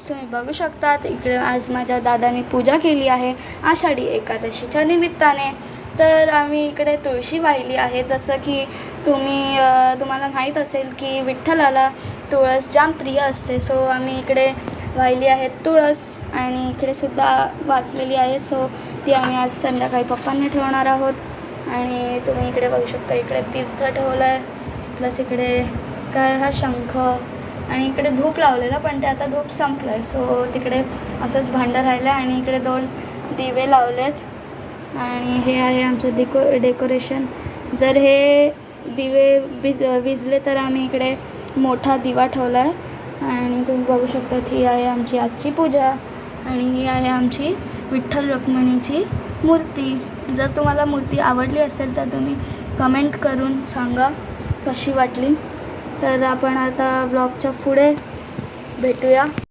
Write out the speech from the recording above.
तुम्ही बघू शकतात इकडे आज माझ्या दादाने पूजा केली आहे आषाढी एकादशीच्या निमित्ताने. तर आम्ही इकडे तुळशी वाहिली आहे. जसं की तुम्हाला माहीत असेल की विठ्ठलाला तुळस जाम प्रिय असते. सो आम्ही इकडे वाहिली आहे तुळस आणि इकडे सुद्धा वाचलेली आहे. सो ती आम्ही आज संध्याकाळी पप्पांनी ठेवणार आहोत. आणि तुम्ही इकडे बघू शकता इकडे तीर्थ ठेवलं आहे, प्लस इकडे काय हा शंख आणि इकडे धूप लावलेला, पण ते आता धूप संपलं आहे. सो तिकडे असंच भांडं राहिलं आहे आणि इकडे 2 दिवे लावलेत. आणि हे आहे आमचं डेकोरेशन. जर हे दिवे विझले तर आम्ही इकडे मोठा दिवा ठेवला आहे. आणि तुम्ही बघू शकता ही आहे आमची आजची पूजा आणि ही आहे आमची विठ्ठल रुक्मिणीची मूर्ती. जर तुम्हाला मूर्ती आवडली असेल तर तुम्ही कमेंट करून सांगा कशी वाटली. तर आपण आता ब्लॉगच्या पुढे भेटूया.